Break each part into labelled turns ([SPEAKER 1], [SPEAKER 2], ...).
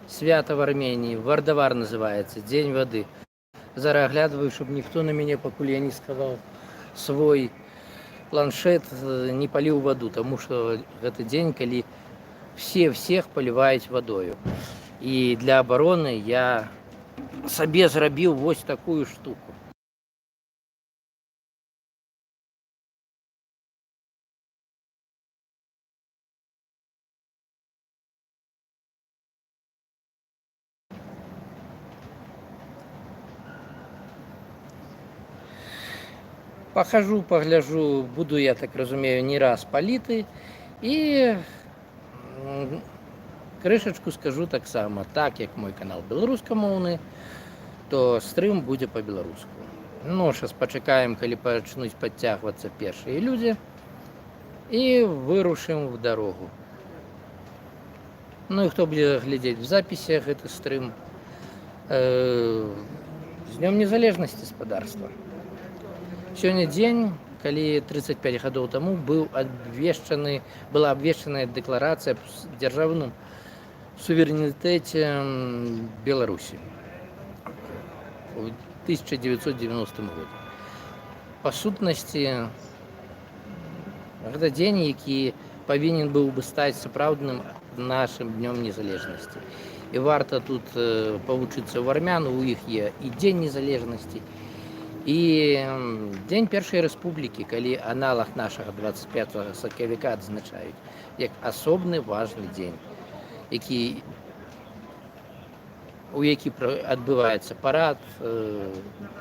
[SPEAKER 1] свято в Армении, Вардавар называется, День воды. Зараз оглядываю, чтобы никто на меня, покуль я не сказал свой планшет, не полил воду, потому что это день, когда все всех поливают водою. И для обороны я себе зрабіў вот такую штуку. Похожу, погляжу, буду, я так разумею, не раз паліты і крышачку скажу таксама, так як мой канал беларускамоўны, то стрым будзе по-беларуску. Ну, сейчас пачакаем, калі пачнуць подцягвацца першыя людзі і вырушым в дорогу. Ну і хто будзе глядзець в запісях гэты стрым, з Днём Незалежнасці, спадарства. Сёння дзень, калі 35 гадоў таму была абвешчаная дэкларацыя аб дзяржаўным суверэнітэце Беларусі у 1990 годзе. Па сутнасці, гэта дзень, які павінен быў бы стаць сапраўдным нашым днём незалежнасці. І варта тут павучыцца ў армян, у іх є і дзень незалежнасці, і дзень першай рэспублікі, калі аналаг нашага 25 сакавіка адзначаюць як асобны важны дзень, у які адбываецца парад,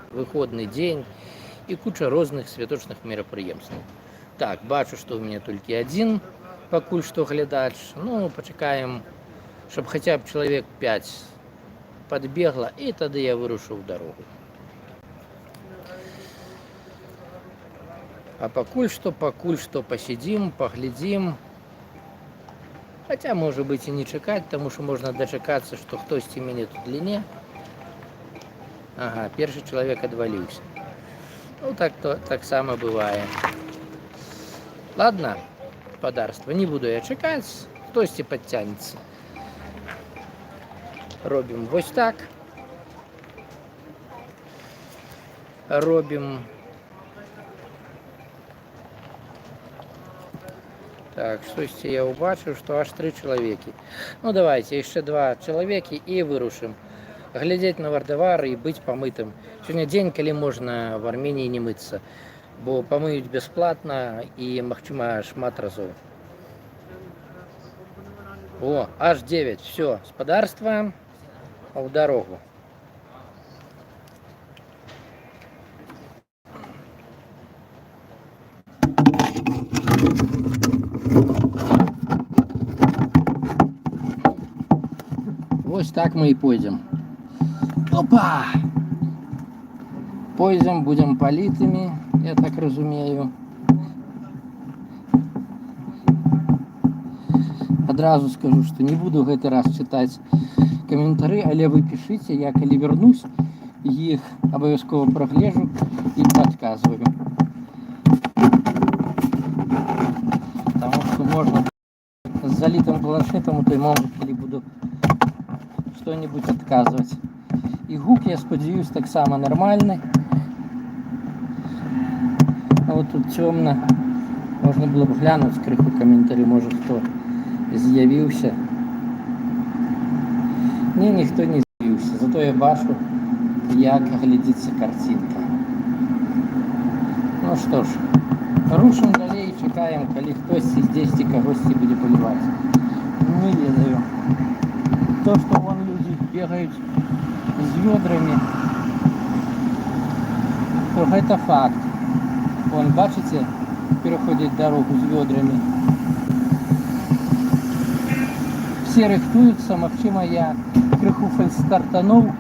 [SPEAKER 1] выходны дзень і куча розных святочных мерапрыемстваў. Так, бачу, што ў мяне толькі адзін пакуль што глядач. Ну, пачакаем, щоб хаця б чалавек 5 падбегла, і тады я вырушу ў дарогу. А пакуль што пасядзім, паглядзім. Хаця, можа быць, і не чакаць, таму што можна дачакацца, што хтосьці мяне тут ліне. Ага, першы чалавек адваліўся. Ну, таксама бывае. Ладно, спадарства, не буду я чакаць, хтосьці падцягнецца. Робім вось так. Робім. Так, штосьці я ўбачыў, што аж 3 чалавекі. Ну, давайте, яшчэ 2 чалавекі і вырушым. Глядзець на Вардавар і быць памытым. Сёння дзень, калі можна в Арменіі не мыцца, бо памыюць бясплатна і, магчыма, шмат разоў. О, аж 9, все, спадарства, ў дарогу. Вось так мы і пойдзем. Опа! Пойдзем, будем палітымі, я так разумею. Адразу скажу, што не буду гэты раз чытаць каментары, але вы пішыце, я калі вернусь, іх абавязкова прагляджу і падказваю. Таму што можна з залітым планшетам у той момент, калі буду что-нибудь отказывать. И гук, я сподіваюсь, так само нормальный. А вот тут темно. Можно было бы глянуть крыху комментарий, может кто з'явился. Не, никто не з'явился. Зато я бачу, як глядится картинка. Ну что ж, рушим далей, чекаем, коли хтось здесь когось буде поливать. Не ведаю. То, что вон люди бегают с ведрами, то это факт. Вон, бачите, переходит дорогу с ведрами. Все рихтуются, магчыма, я крыху фальстартануў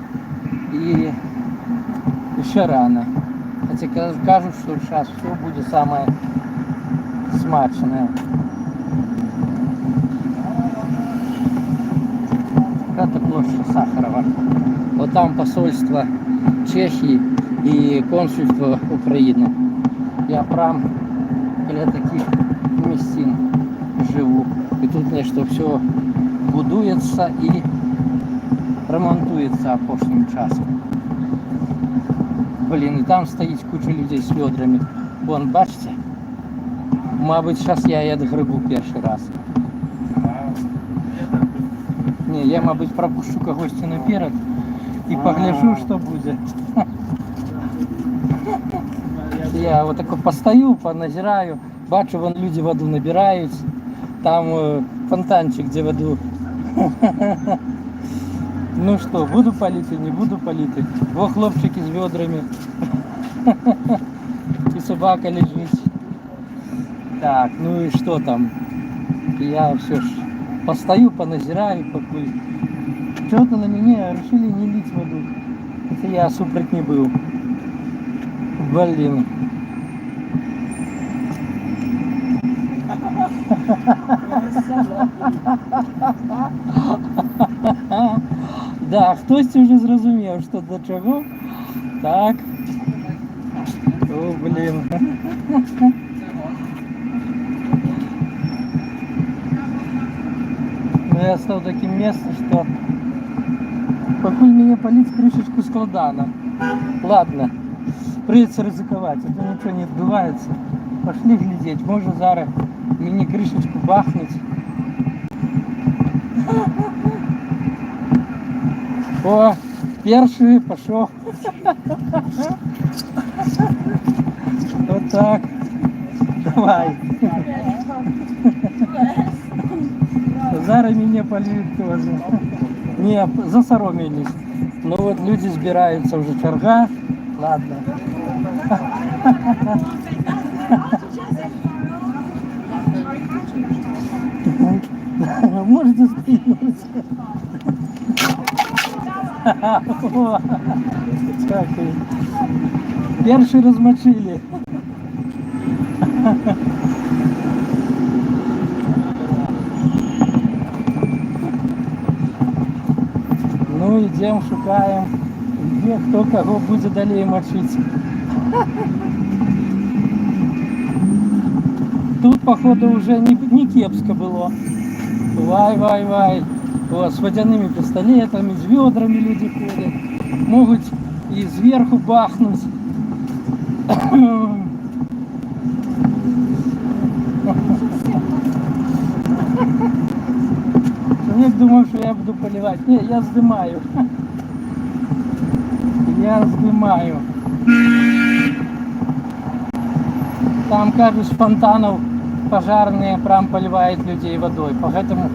[SPEAKER 1] и еще рано. Хотя кажут, что сейчас все будет самое смачное. Это площадь Сахарова. Вот там посольство Чехии и консульство Украины. Я прям для таких мест живу. И тут нечто все будуется и ремонтується апошнім часом. Блін, і там стоїть куча людей з відрами. Вон, бачите? Мабуть, зараз я її грибу перший раз. Ні, я, мабуть, пропущу когось наперед і погляжу, що буде. Я вот так постою, поназираю, бачу, вон люди воду набирають, там фонтанчик, где воду. Ну что, буду палить, не буду палить. Во хлопчики с ведрами. И собака лежит. Так, ну и что там? Я все ж постою, поназираю, покуль. Что-то на меня решили не лить воду. Это я супроть не был. Блин. Да, хтось уже зрозумів, що до чого. Так. О, блин. Ну, я стал таким местом, что покуль меня полить крышечку складана. Ладно. Придется ризиковать, а то ничего не отбывается. Пошли глядеть, может зараз мені крышечку бахнуть. О, перший пошел. Вот так. Давай. Зараз меня полюють тоже. Не, засоромились. Ну вот люди збираються вже черга. Ладно. Можете скинуть. Перший размочили. Ну идем, шукаем, где кто кого будет далее мочить. Тут, походу, уже не кепско было. Вай. Вот, с водяными пистолетами, с ведрами люди ходят. Могут и сверху бахнуть. Я думал, что я буду поливать. Не, я сдымаю. Я сдымаю. Там, кажется, с фонтанов пожарные прям поливают людей водой. Поэтому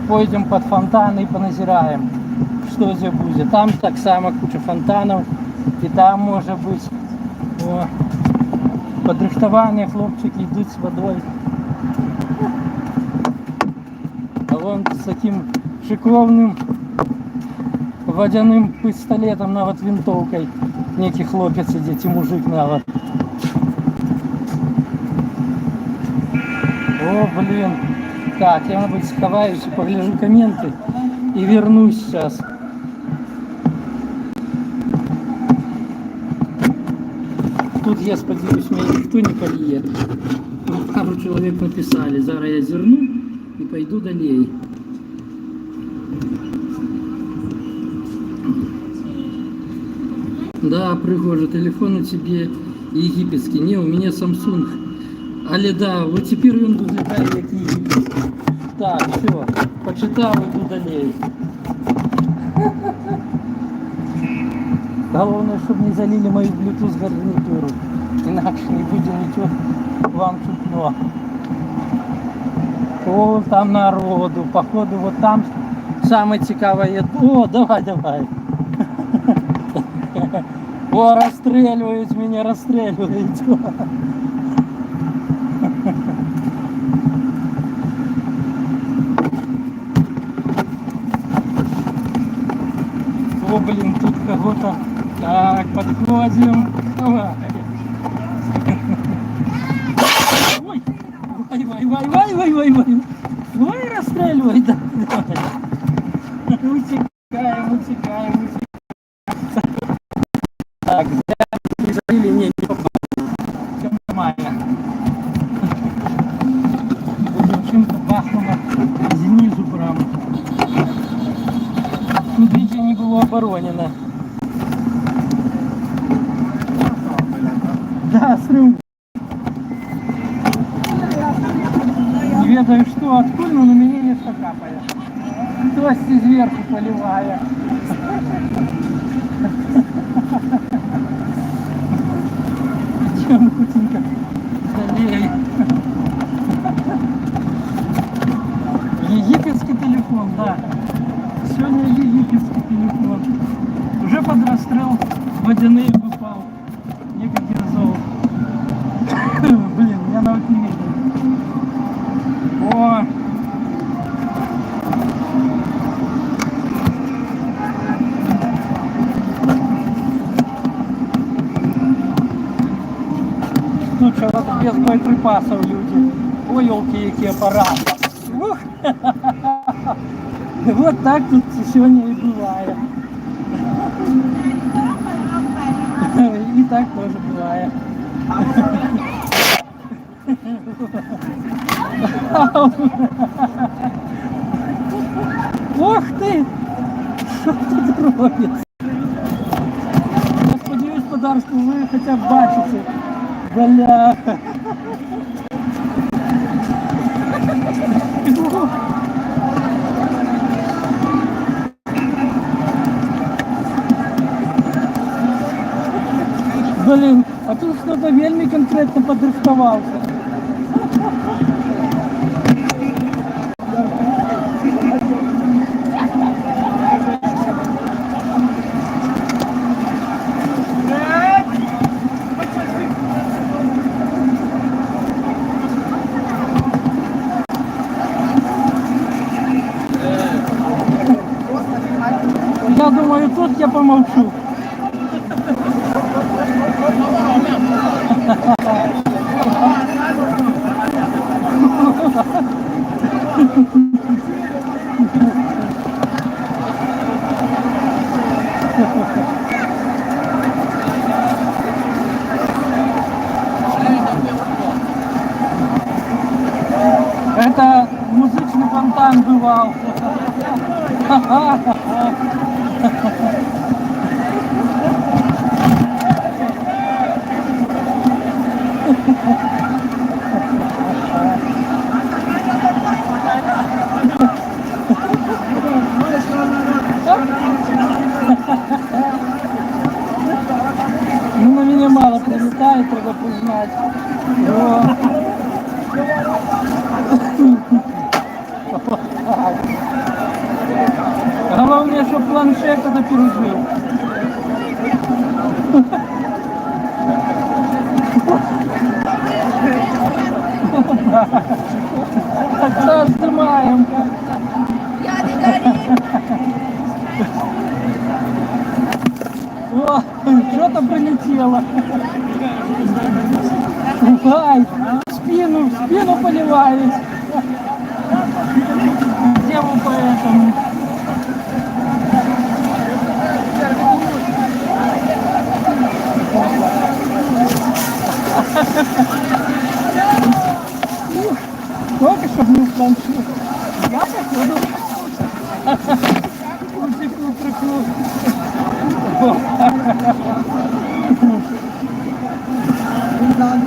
[SPEAKER 1] пойдем под фонтаны и поназираем, что здесь будет. Там так само куча фонтанов. И там может быть подрихтование, хлопчики идут с водой. А вон с таким шиковным водяным пистолетом, навод винтовкой. Некий хлопец сидит, и мужик навод. О, блин. Так, я, мабуть, сховаюсь и погляжу комменты и вернусь сейчас. Тут, я сподіваюсь, меня никто не польет. Пару человек написали. Зараз я зерну и пойду далее. Да, пригоже, телефон у тебе египетский. Не, у меня Samsung. Але да, вот теперь он выглядает как египетский. Так, все, почитал, иду далее. Главное, чтобы не залили мою Bluetooth гарнитуру. Иначе не будет ничего вам чутно. О, там народу, походу вот там самое цікаве. О, давай. О, расстреливают меня, расстреливают. О, блин, тут кого-то. Так, подходим. Давай. Ой, ой, расстреливай, да. Утекаем. Так, не забили, не попали. Все нормально. Девчонка бахнула знизу прямо. Тут видите, не было
[SPEAKER 2] полуоборонено. Да, срыв. Не ведаю что, откуда, но на меня не капает. Кости сверху поливая. Чем Путинка далее. Египетский телефон, да. Сегодня египетский телефон. Уже под расстрел водяные попал. Несколько разов. Блин, я навіть не видел. О! Тут что-то без боеприпасов люди. Ой, елки, какие аппараты. Ух! Вот так тут сегодня и бывает. И так тоже бывает. Ох ты! Что тут робится? Господи, господарство, вы хотя бы бачите. Бляха. Блин, а тут кто-то вельми конкретно подрихтовался. Я думаю, тут я помолчу. Это музычный фонтан бывал. Ну, на меня мало прилетает, треба признать. Главное, чтобы планшет это пережил. Тогда снимаем. О, что-то прилетело. Ай, в спину поливает. Тему поэтому. Только чтобы не планшет. Я походу. Утекло.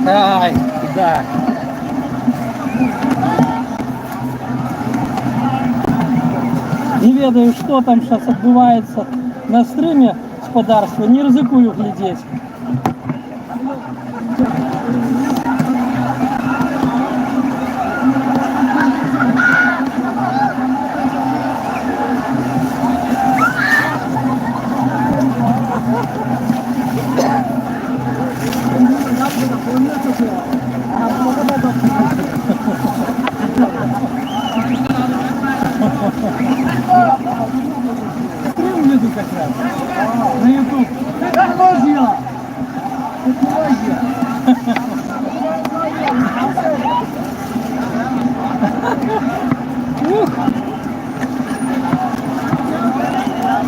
[SPEAKER 2] Ай, да. Не ведаю, что там сейчас отбывается на стриме господарства, не ризикую глядеть. Стрим веду как раз на YouTube. Технология! Технология!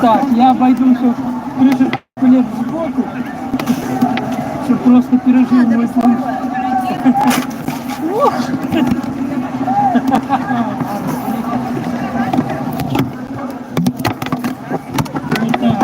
[SPEAKER 2] Так, я обойду все крышечку лет сбоку, чтобы просто пережил мой слух. Вот так.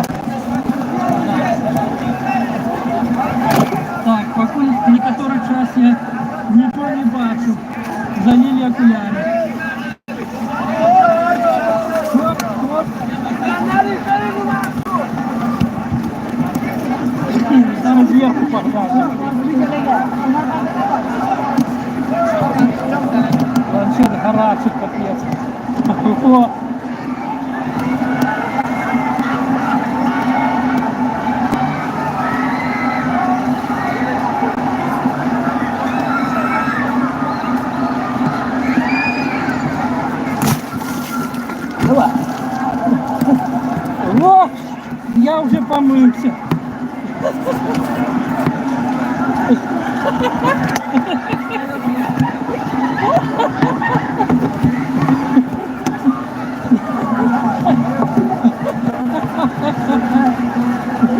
[SPEAKER 2] я вже помився.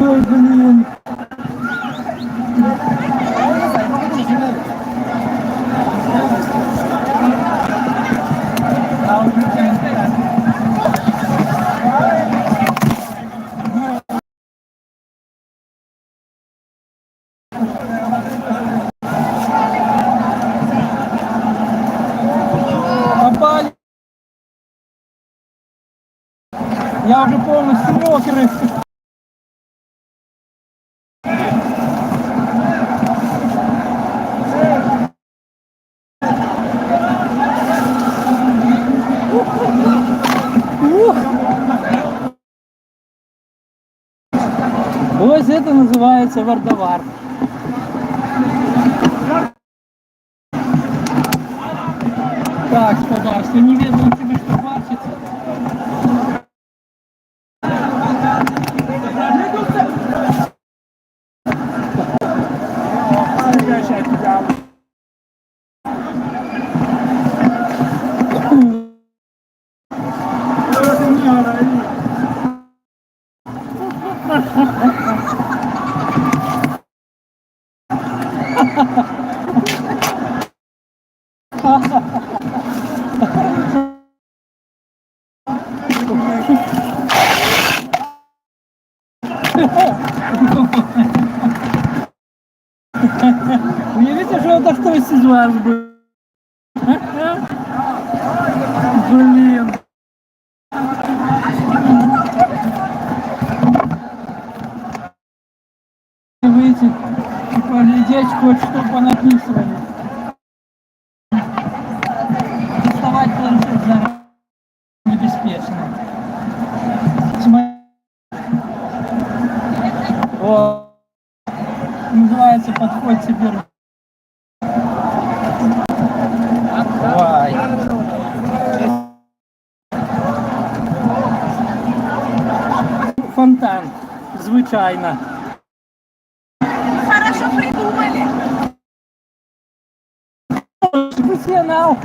[SPEAKER 2] Ой, блін. Попали. Я уже полностью мокрый. Ось это называется вардовар. Так, сподіваюся, не видно тебе, що бачиться. Уявите, что это хтось из вас был. Блин. Выйти и поглядеть хоть что понаписывали. Доставать планшет заранее небеспечно. О, называется «Подходь себе». Давай. Фонтан, звичайно.
[SPEAKER 3] Хорошо придумали.
[SPEAKER 2] Профессионал.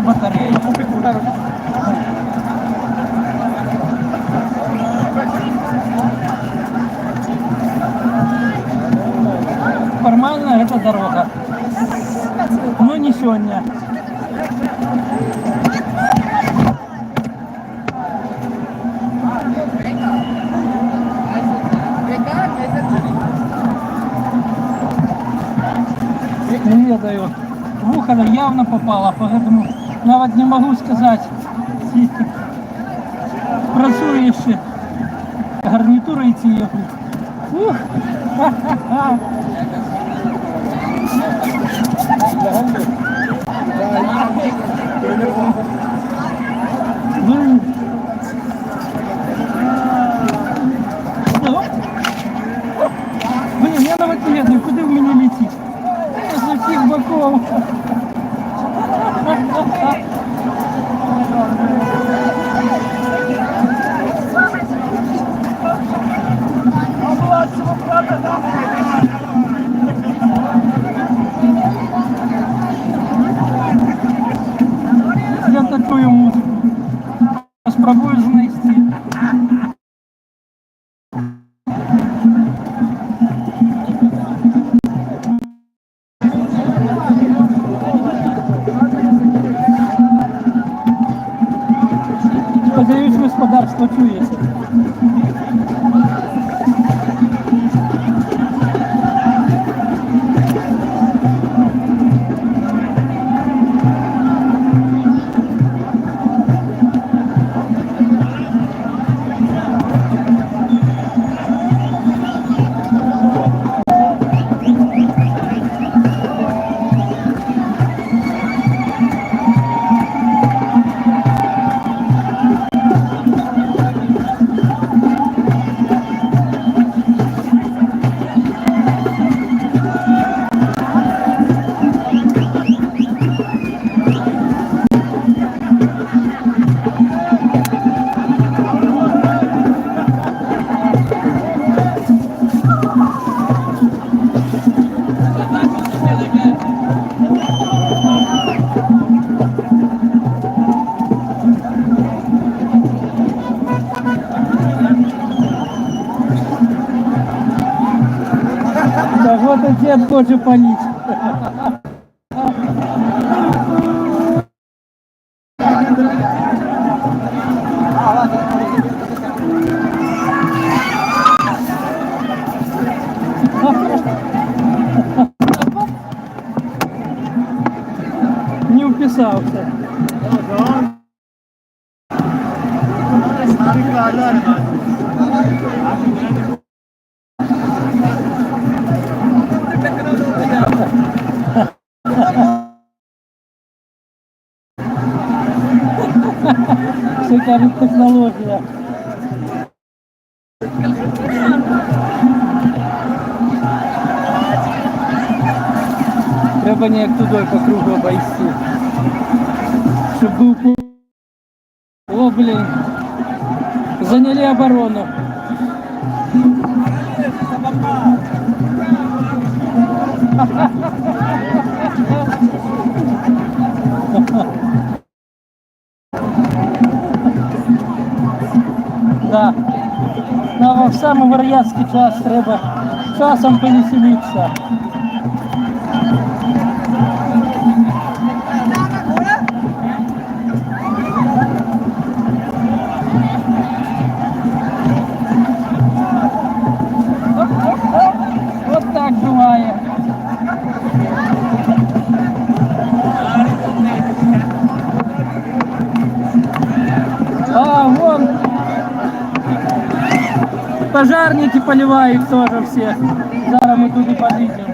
[SPEAKER 2] Батарея. Формально это дорога, но не сегодня. Не ведаю. В ухо явно попало, поэтому навіть не могу сказать. Працює ще гарнитура і ці. Ух! Блін, я навіть не знаю, куди в мене летить. З яких боков. Я такую музыку спробую знайти. Вот и дед хочет полить. Не уписался. Шикарная технология. Треба ніяк туди по кругу обойти. Щоб був... О, блин. Заняли оборону. Да. Но в самый вар'ятський час треба часом повеселиться. Вот так бывает. А, вон пожарники поливают тоже все. Зараз мы туда подъедем.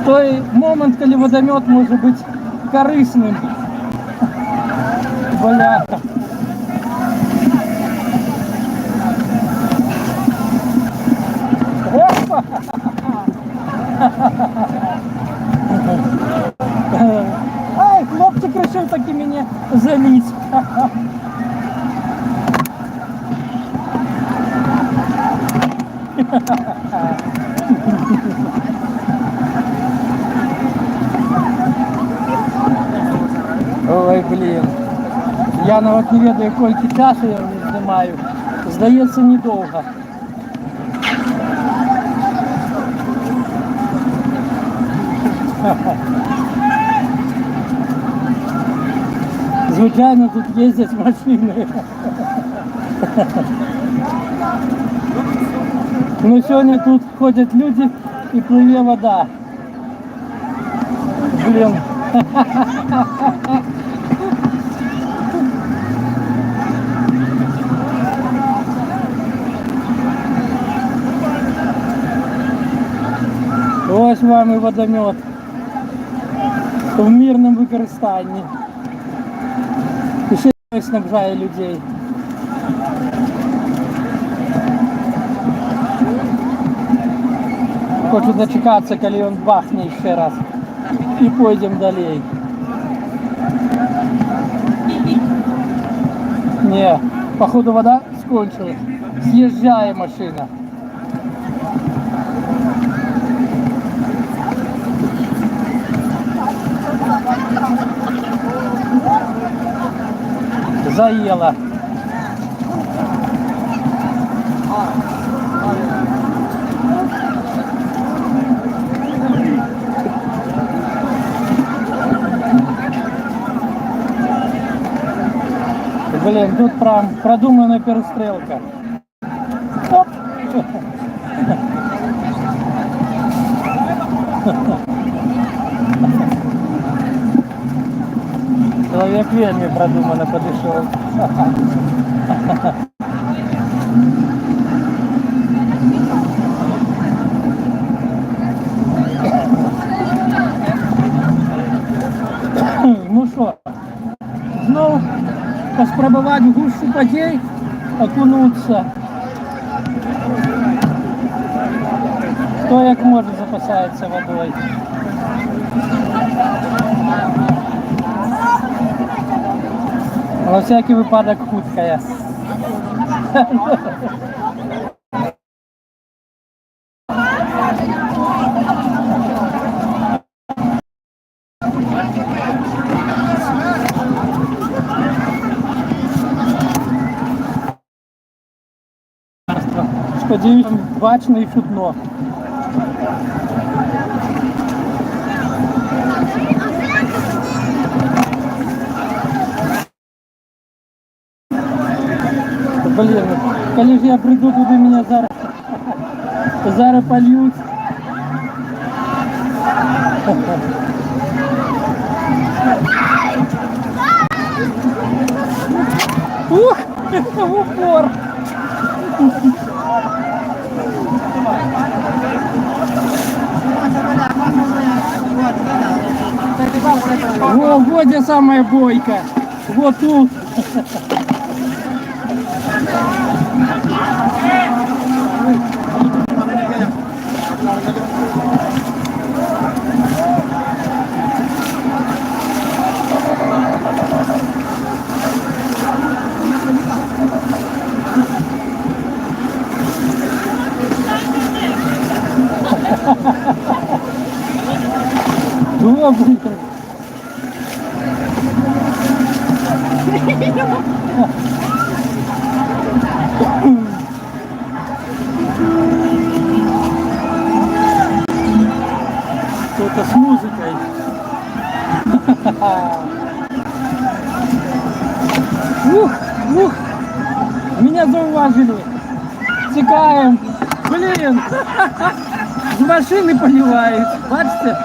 [SPEAKER 2] Той момент, коли водомет может быть корыстным. Бляха. Опа! Ай, хлопчик решил таки меня залить. Ой, блин. Я навіть не ведаю, скільки часу я вже знімаю. Здається, недовго. Звичайно, тут їздять машини. Но сьогодні тут ходять люди і пливе вода. Блін. Ось вам і водомет в мирному використанні. І ще снабжає людей. Хочу дочекатися, коли він бахне ще раз. І пойдемо далі. Не, походу вода скончилась. Съезжає машина. Заела. Блин, тут прям продуманная перестрелка. Оп. Человек вельми продуманно подошел. Ну що, знов поспробувати в гущу подій окунуться. Хто як може запасається водою. На всякий випадок худкая. Сподіваюсь, бачно і чутно. Блін, коли ж я прийду туди, мене зараз польють. Ух, в упор. Во, вот где самая бойка. Вот тут. О, блин. Что-то с музыкой. Ух, ух. Меня зауважили. Текаем. Блин. З машини поливають. Бачите?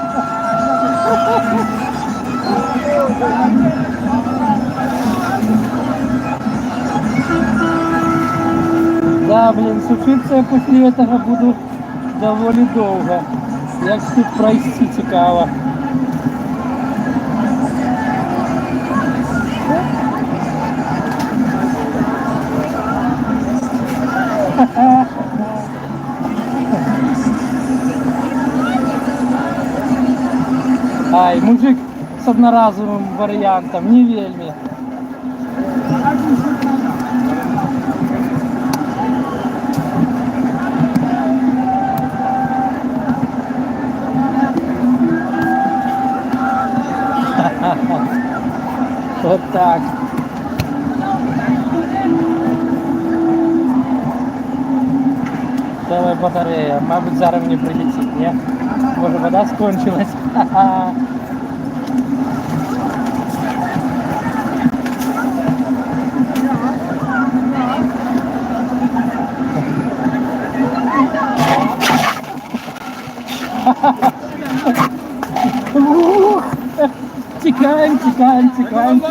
[SPEAKER 2] Да, блин, сушиться я после этого буду довольно долго. Як тут пройти цікаво. Ай, мужик з одноразовим варіантом, не вельми. Вот так. Целая батарея. Мабуть, зараз мені прилетить, ні? Може, вода скончилась? Ха-ха. Текаем, текаем, текаем.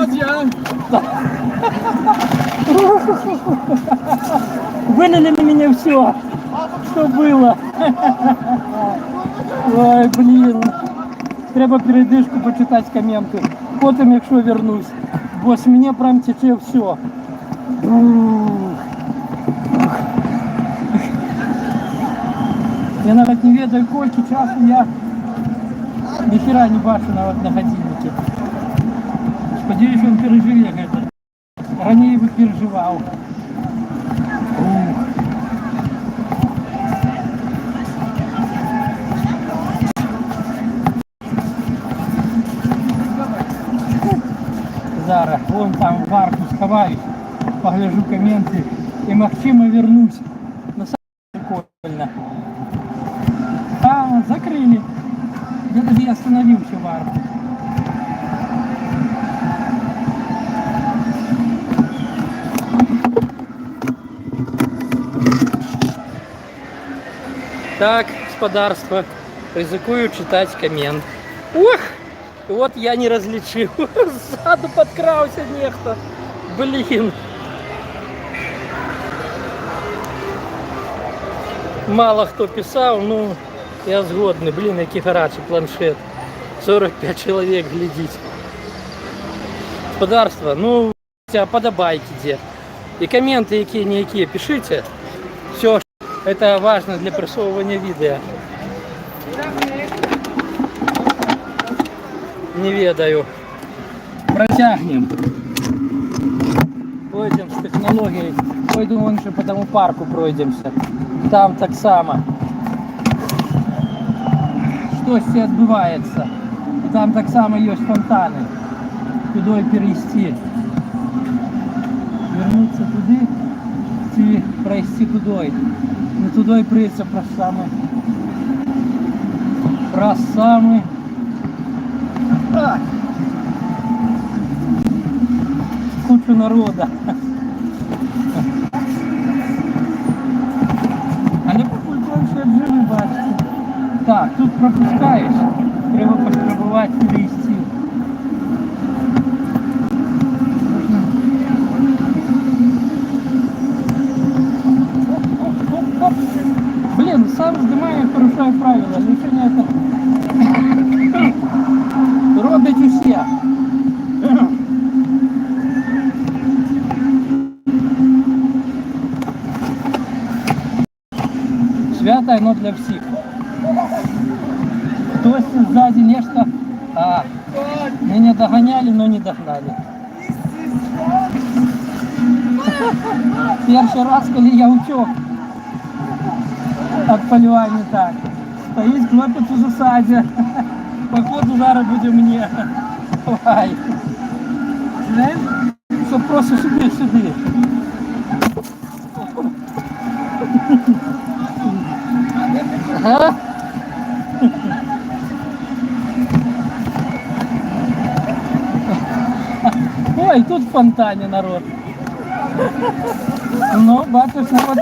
[SPEAKER 2] Вылили на меня все, что было. Ой, блин. Треба передышку почитать коменты. Потом, якщо вернусь. Бо з мене прям тече все. Я навіть не ведаю, сколько часу я ніхера не бачу навіть на годиннике. Сподіваюсь, він переживе это. Ранее переживав. Зараз, вон там в арку сховаюсь, погляжу коменты и максимум вернусь. На самом прикольно. А, закрыли. Я даже остановился в арку. Так, господарство, ризикую читать коммент. Ух! Вот я не различил. Сзаду подкрался нехто. Блин. Мало кто писал, ну я згодный. Блин, який гарячий планшет. 45 человек глядеть. Господарство, ну подобайки где. И комменты якие-никакие пишите. Все, это важно для просовывания видео. Не ведаю. Протягнем. Пойдем с технологией. Пойду вон ще по тому парку пройдемся. Там так само. Щось відбувається. І там так само є фонтани. Туди перейти. Вернуться туди. Ці пройти тудой. Не тудой прийти, про самый. Про самый. Кучу народа. Але покуль ще живий, бачите. Так, тут пропускаєш. Треба поштрабувати перейти. Блин, сам снимаю, нарушаю правила. Лишення це роблять усі. Свято оно для всіх. Хтось сзади нечто, меня догоняли, но не догнали. Перший раз, коли я утек от полювання, так. Стоїть хлопець у засаді. Походу зараз буде мені. Давай. Що просто сюди. Ага. Ой, тут в фонтані народ. Ну, бачиш, народ.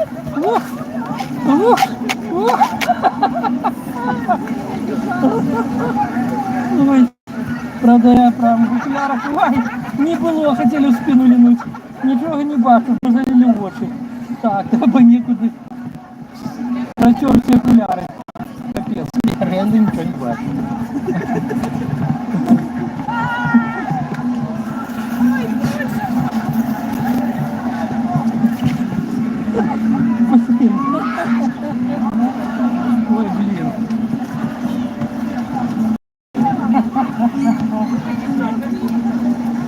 [SPEAKER 2] Ой, правда, я прям в окулярах, ой, не було, хотіли в спину лінуть. Нічого не бачу, залили в очі. Так, треба нікуди. Протер ці окуляри. Капець, я реально нічого не бачу. Ой, блин.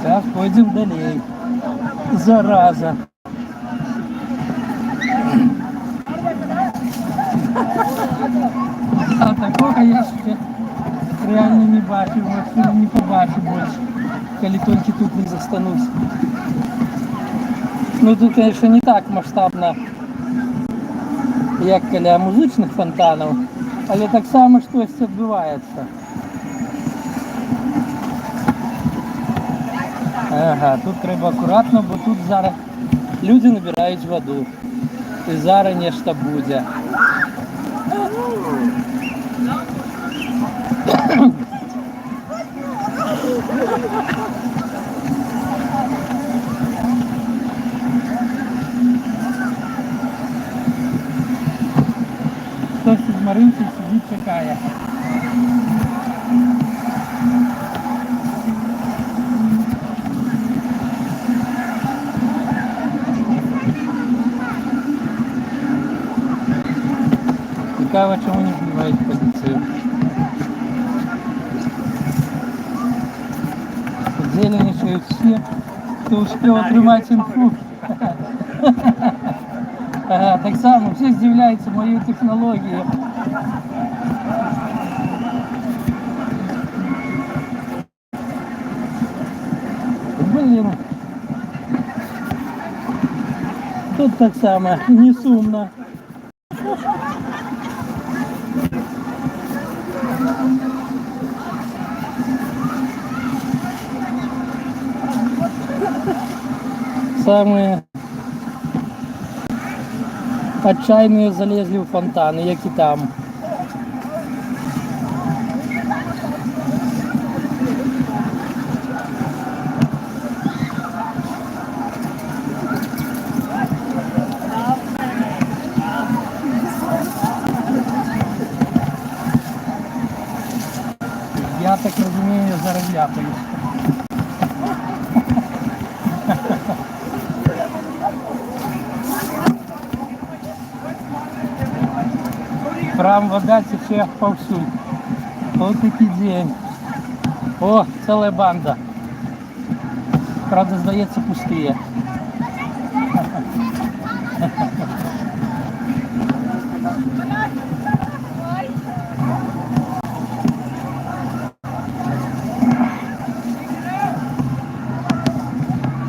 [SPEAKER 2] Сейчас пойдем далее. Зараза. А такого я ще реально не бачу, вообще не побачу больше, коли только тут не застанусь. Ну тут, конечно, не так масштабно, як каля музичних фонтанів, але так само щось відбувається. Ага, тут треба акуратно, бо тут зараз люди набирають воду. І зараз нечто буде. Хтось змарився, сидить, чекає. Цікаво, чому не вбивають поліцію. Зеленішають всі, хто успів отримати інфу. Ага, так само, всі здивляються моєю технологією. Блін. Тут так само, не сумно. Самые отчаянные залезли в фонтаны, як і там. Я так розумію, зараз ляпаюсь. Прям вода тече повсюдь. Ось такий день. О, ціла банда. Правда, здається, пустые.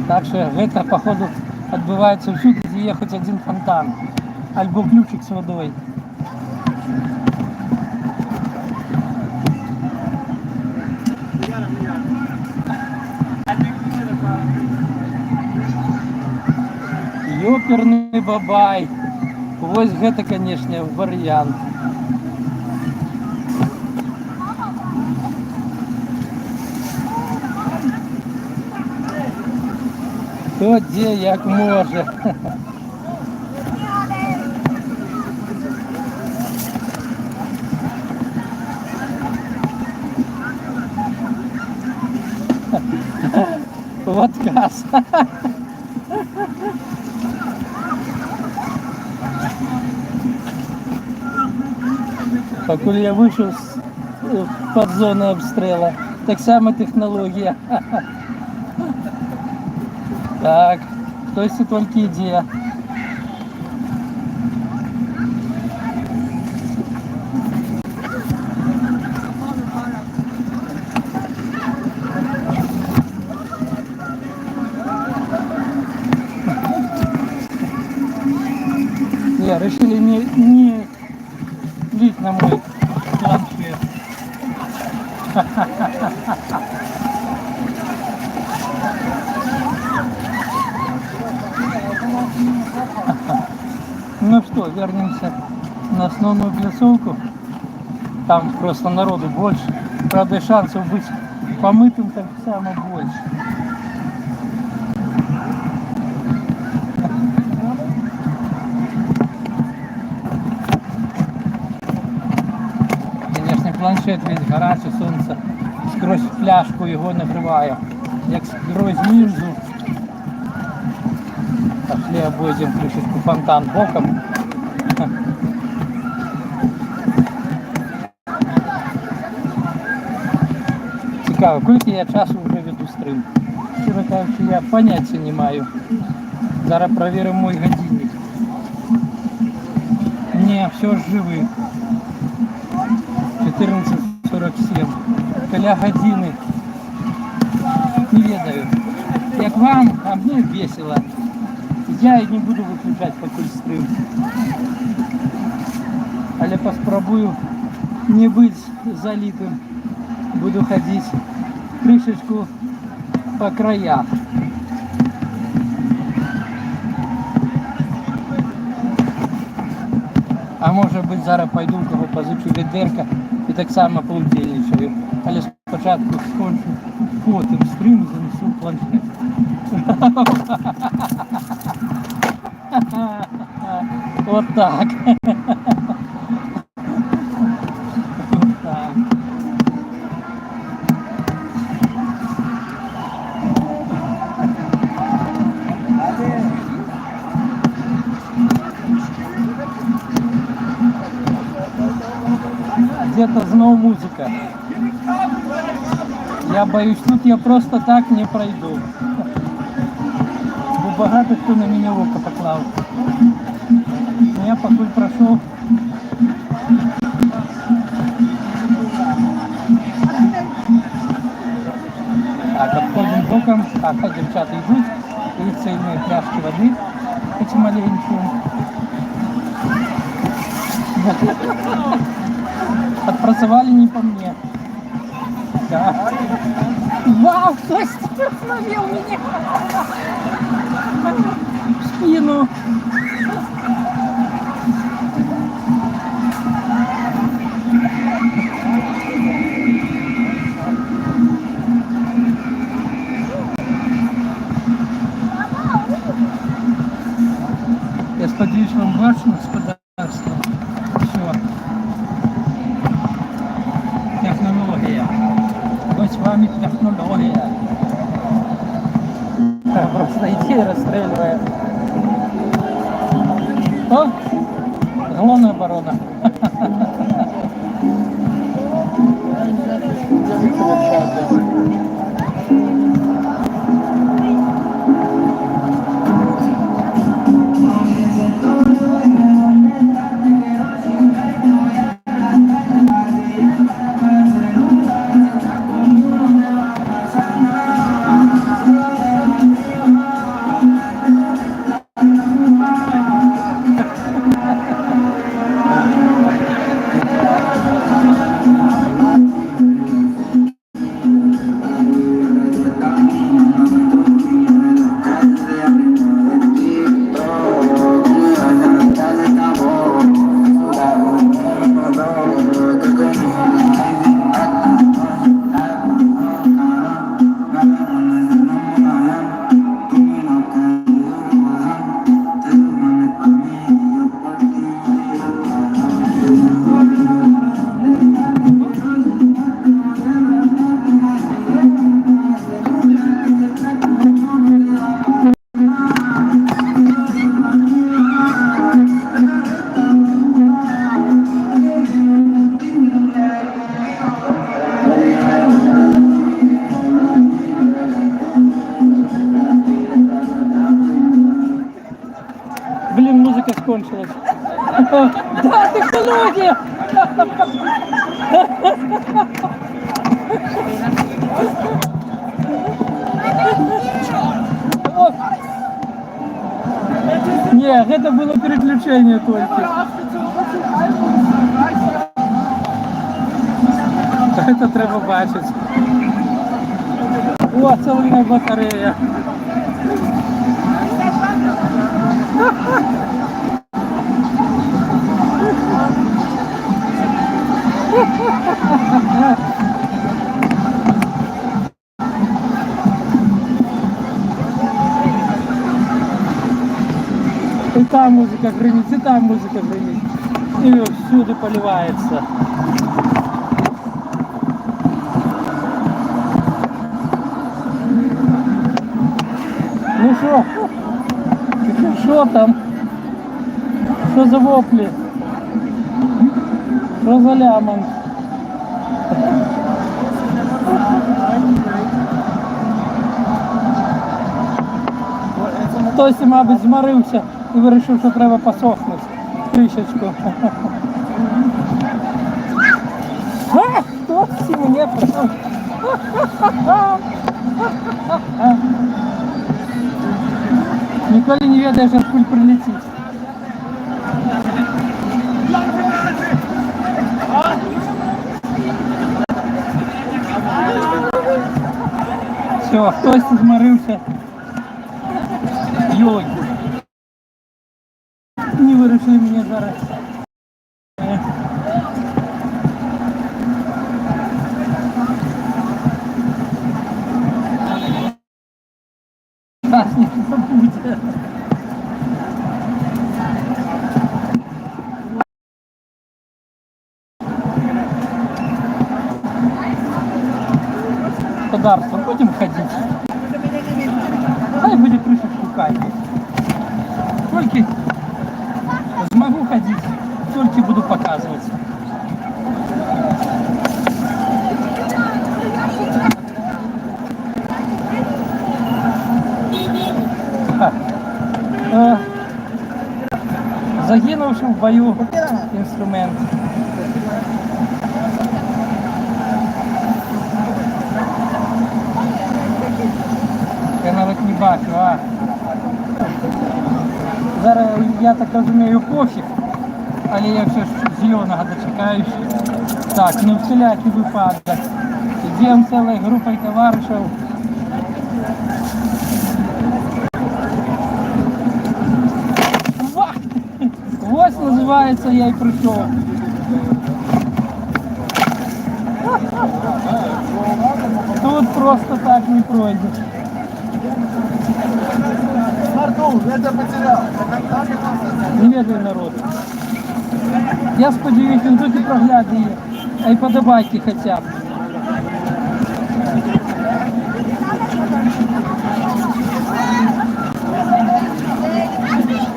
[SPEAKER 2] Так що гэта, походу, відбувається всюди. є хоч один фонтан, або ключик з водою. Ёперный бабай. Вось гэта, конечно, варыянт. Хто дзе як може. В отказ. Покуль я вийшов з-під зони обстрілу, так само технологія. Так, хтось тільки йде. Не, решили не лить на мой планшет. Ну что, вернемся на основную плясовку. Там просто народу больше. Правда, шансов быть помытым так само больше. Конечно, планшет весь гарячий, сонце скрозь пляшку його накриває, як скрозь лінзу. Пошли обойдем крышечку фонтан боком. Цікаво, скільки я часу вже веду стрим. Чесно кажучи, я поняття не маю. Зараз перевіримо мой годинник. Не, все ж живий. 14:47. Коля годины. Не ведаю. Як вам, а мне весело. Я и не буду выключать поки стрим. Але поспробую не быть залитым. Буду ходить крышечку по краях. А може бути зараз пойду, кого позичу відерка і так само полудельничаю. Але спочатку скончу фото, стрім, занесу планшет. Вот так. Вот так. Где-то знов музыка. Я боюсь, тут я просто так не пройду. Бо багато хто на мене око поклав. Я покуль пройшов. Так, обходим боком. Так, дівчата йдуть. Їх цільні пляшки води. Хоч маленькі. Отпрацевали не по мне. Да. Вау, кто словил меня в спину. Я сподіваюсь, вам бачно, господарство. Все. Технологія. Ось вам і технологія. Просто йти і розстрілює. О, головна оборона. музыка скончилась. Да, технология! Не, это было переключение только. Это треба бачить. О, целая батарея. И там музыка гремит, и там музыка гремит. И всюду поливается. Ну что там? Что за вопли? Что за лямон? Хтось, мабуть, зморився і вирішив, що треба посохнути трішечку. Хто всі мене прийшов? Ніколи не ведаєш, откуль прилетить. Все, хтось зморився. Йой. Не вирішили мене зараз. Так, не забудьте. Господарство, будем ходить. Дай будет крышечку кайфить. Только смогу ходить, только буду показывать. Загинувши в бою інструмент. Я навіть не бачу, Зараз, я так розумію, пофіг, але я все ж зеленого дочекаюсь. Так, ну всілякий випадок. Йдемо цілою групою товаришів. Ось називається «Я й прийшов». Тут просто так не пройдеш.
[SPEAKER 3] Это потерял.
[SPEAKER 2] Не ведаю народу. Я сподіваюся, він тут і проглядає, а й подобайки хоча б.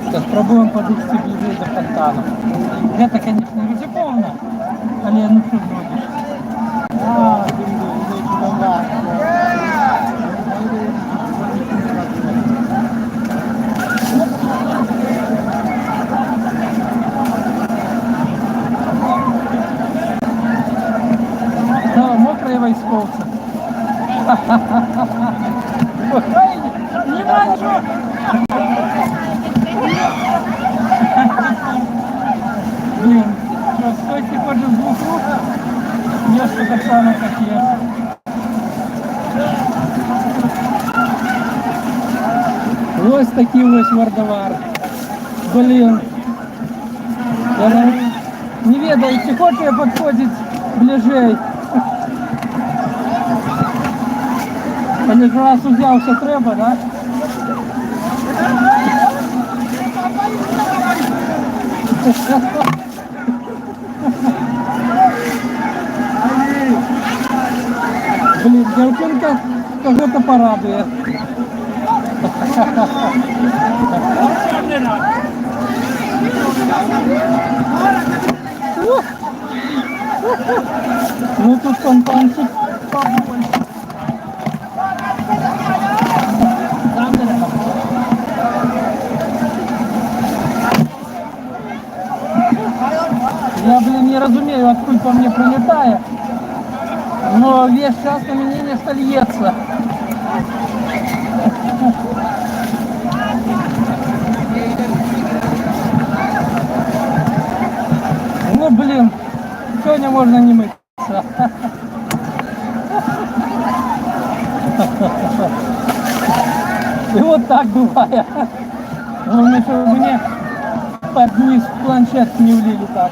[SPEAKER 2] Сейчас пробуем подойти ближе до фонтана. Это, конечно, ризиковано, але ну что зробиш? Да, мокрые войсковцы. Не манжу! Блин, что, стойте хоть с двух рук? Место так само, как я. Ось такий ось вардовар. Блин. Я не ведаю, чи хочу я підходити ближей. Але ж раз узявся треба, да? Блин, девчонка кого-то порадует. Ну тут фонтанчик. Я, блин, не разумею, откуда по мне прилетает. Но весь час на меня не стольется. Ну, блин, сегодня можно не мыться. И вот так бывает. Главное, чтобы мне под низ планшет не влили так.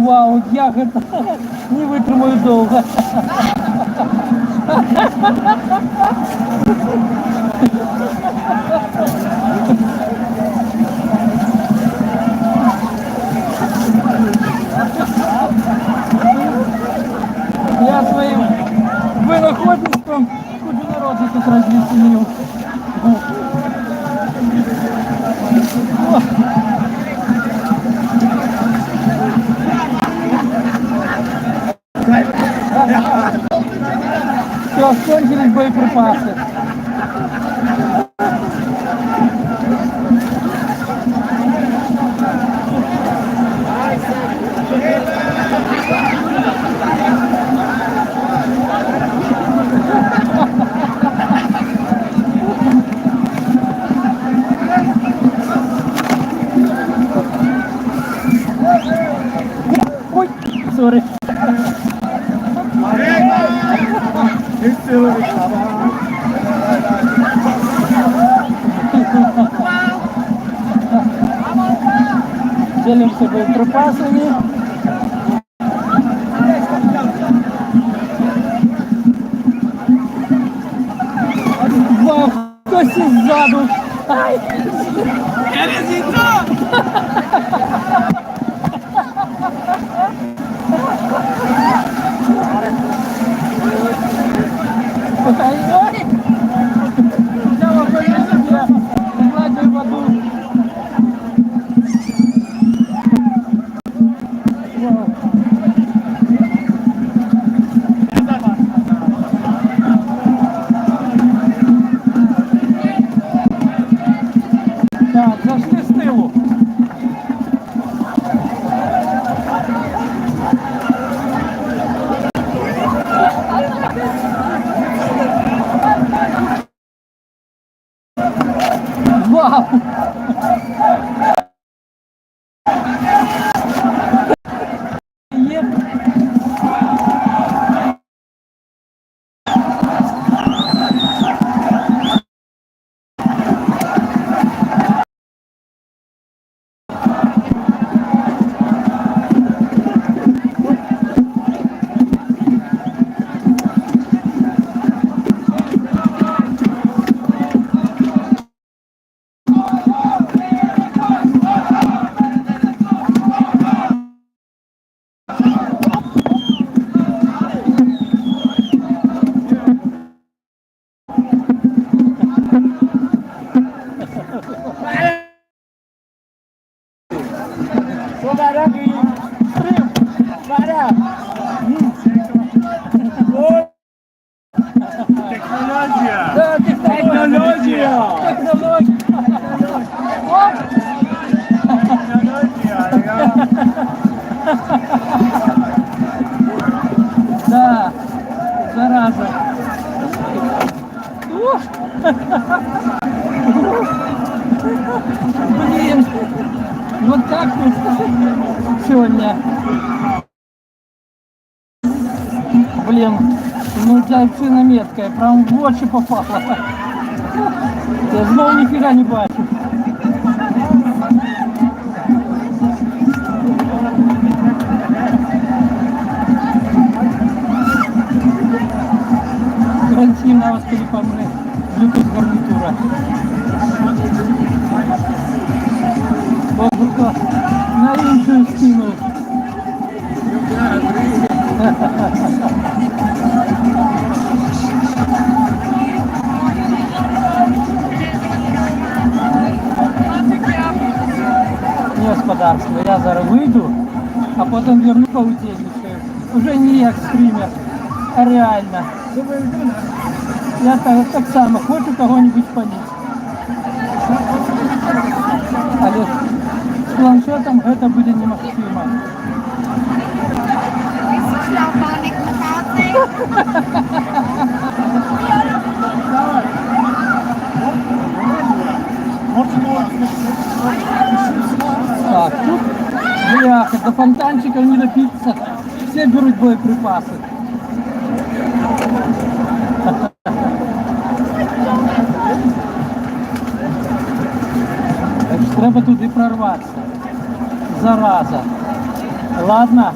[SPEAKER 2] Вау, я это не вытримаю долго. Я своим выноходничеством кучу народу тут развеселил. Все, кончились боеприпасы. Ой, сори. Делимся боеприпасами. Вау, кто сзаду? Ай! Ой! Взяла по себе, гладь воду. Так, зашли з тилу. Вау! Є.
[SPEAKER 3] Технология!
[SPEAKER 2] Да, технология! Технология! Да, зараза. Ух. Блин, вот так вот сегодня. Блин, ну дівчина меткая, прям в очі попала. Я знову ніфіга не бачу. навіть коли помре Bluetooth гарнитура. Бо на іншу стіну. Господарство, я зараз вийду, а потім верну полуденничаю. Уже не як стример, а реально. Я так само хочу кого-нибудь полить. Але з планшетом це буде неможливо. Так, тут, бляха, до фонтанчиков не допиться. Все берут боеприпасы. Так що треба туди прорватися. Зараза. Ладно.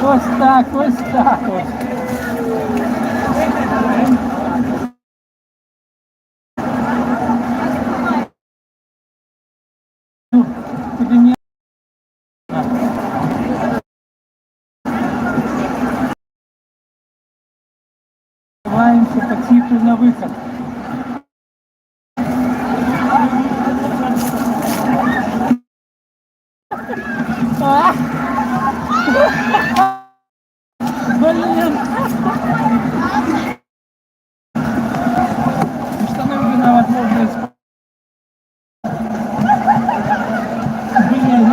[SPEAKER 2] Ось так, ось так ось. Тебе не... Открываемся потихо на выход. Блин! Что нам виноват можно? Блин!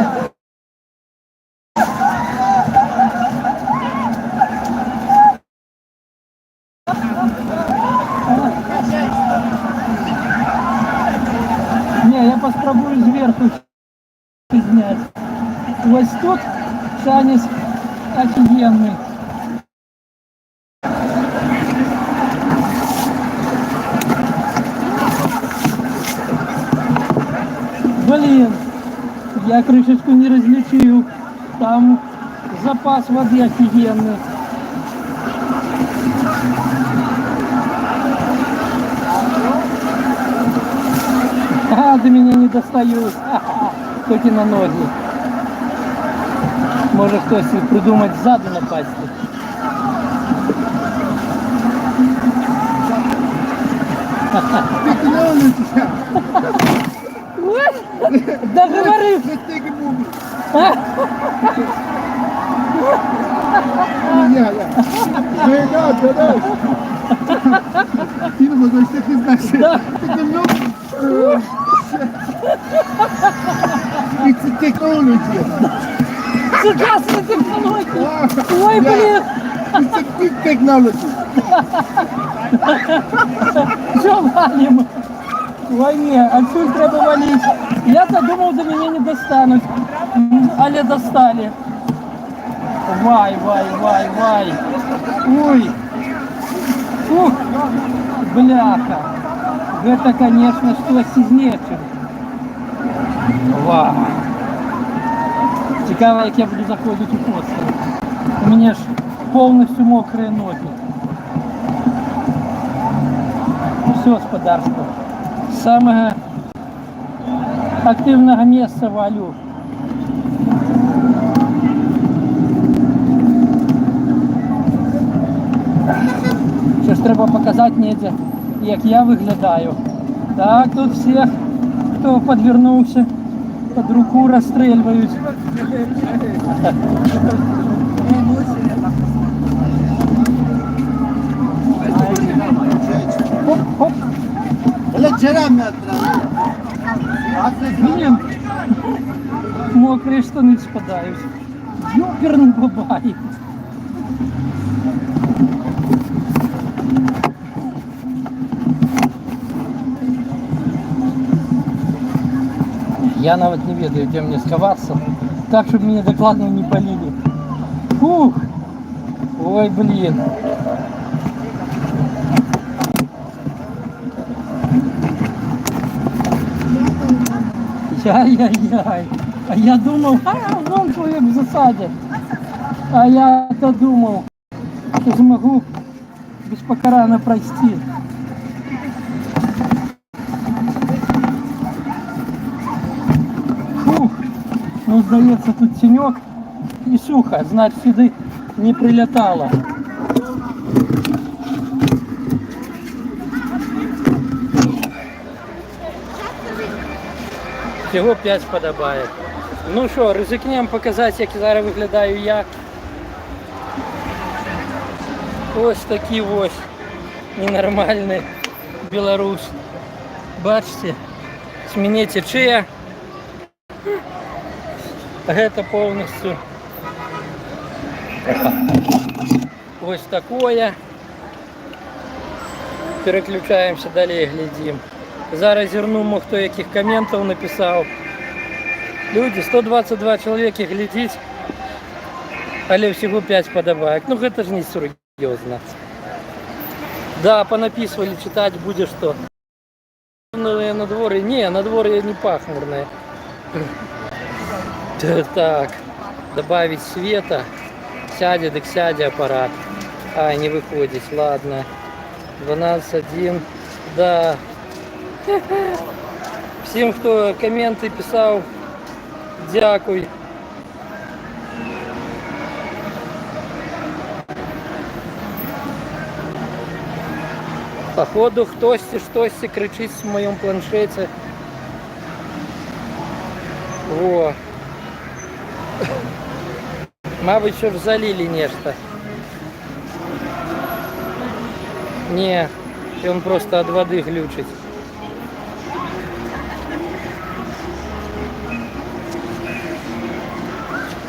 [SPEAKER 2] Не, я попробую сверху снять. Вот тут шанец офигенный. Блин, я крышечку не различил. Там запас воды офигенный. До меня не достают. Хоть и на ноги. Может кто-то придумать сзади напасть. Договорив.
[SPEAKER 3] It's a technology.
[SPEAKER 2] Прекрасная технология. Ой, блин.
[SPEAKER 3] It's a big technology.
[SPEAKER 2] Что валим? Ой, не, отсюда треба валить. Я-то думал, до меня не достанут. Але достали. Вай, вай, вай, вай. Ой. Ух. Бляха. Это, конечно, что сильнее. Вау. Цікаво, як я буду заходити у хостел. У меня ж полностью мокрые ноги. Все, господарство. С самого активного места валю. Сейчас треба показати недзе, як я виглядаю. Так, тут всех, кто подвернулся, под руку расстреливают. Хоп-хоп. Блин, мокрые штаны спадают. Ёперный бабай. Я навіть не ведаю, где мне сховаться, так, чтобы меня докладно не полили. Фух! Ой, блин! Яй-яй-яй! А я думал, вон человек в засаде. А я-то думал, то змогу безпокарано пройти. Фух, ну здається, тут тіньок і сухо, значить сюди не прилітало. Всього 5 вподобає. Ну що, ризикнемо показати, як зараз виглядаю я. Ось такий ось ненормальний білорус. Бачите, з мене тече. Это повністю ось такое. Переключаємося далі, глядім. Зараз зірнемо, хто яких коментів написав. Люди, 122 чоловіки глядіть, але всього 5 вподобайок. Ну это ж не серйозно. Да, понаписывали, читать будет что. На дворе, не, на дворе не пахмурное. Так, добавить света. Сядет, так сядет аппарат. А, не выходит, ладно. 12.1. Да. Всем, кто комменты писал, дякуй. Походу, хтось кричить в моем планшете. Во. Мабуть, що ж залили нечто. Не, и он просто от воды глючит.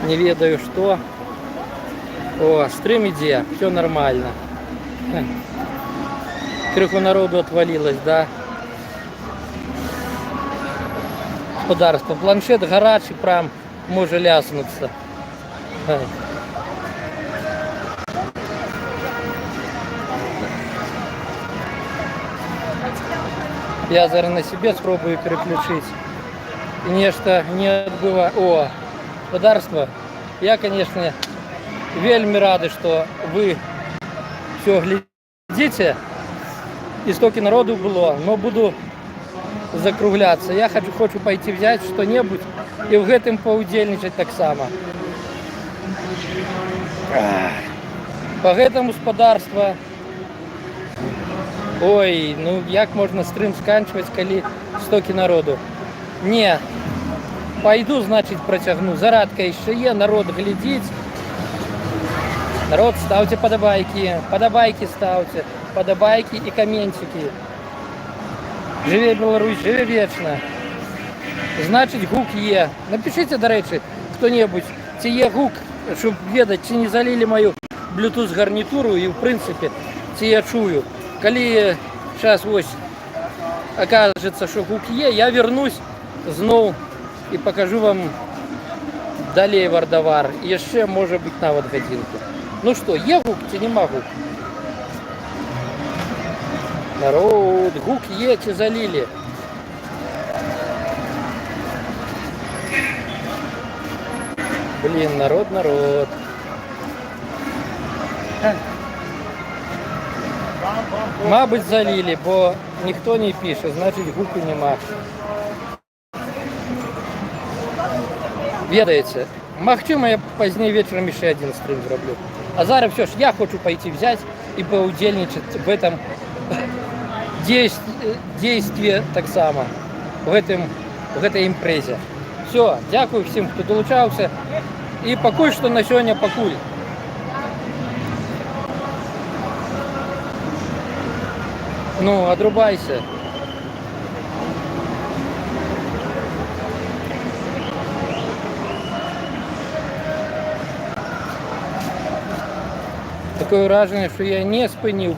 [SPEAKER 2] Не ведаю что. О, стрим иде, все нормально. Крыху народу отвалилось, да. Господарство. Планшет гарячий, прям може ляснуться. Я зараз на себе спробую переключить. И нечто не отбываю. О, господарство. Я, конечно, вельми рады, что вы все глядите. И столько народу было, но буду закругляться. Я хочу пойти взять что-нибудь и в этом поудельничать так само. По гэтаму господарства. Ой, ну як можна стрим сканчивать, коли столько народу? Не, пойду, значит, протягну. Зарадка еще є, народ глядить. Народ, ставьте подобайки ставьте, подобайки и комментики. Живе Беларусь, живе вечно. Значить, гук є. Напишите, до речі, хто-небудь, чи є гук, щоб ведати, чи не залили мою Bluetooth гарнітуру і, в принципі, чи я чую. Коли зараз ось окажеться, що гук є, я вернусь знов і покажу вам далі Вардавар. І ще, може бути, на от годинку. Ну що, є гук чи нема гук? Народ, гук є чи залили? Блін, народ. Мабуть, залили, бо ніхто не пише, значить гуку нема. Ведаєте, махчимо я пізніше вечором ще один стрим зроблю. А зараз все ж, я хочу пойти взять и поудельничать в этом действии так само, в этой импрезе. Все, дякую всім, хто долучався. І покуль що на сьогодні покуль. Ну, отрубайся. Таке враження, що я не спинив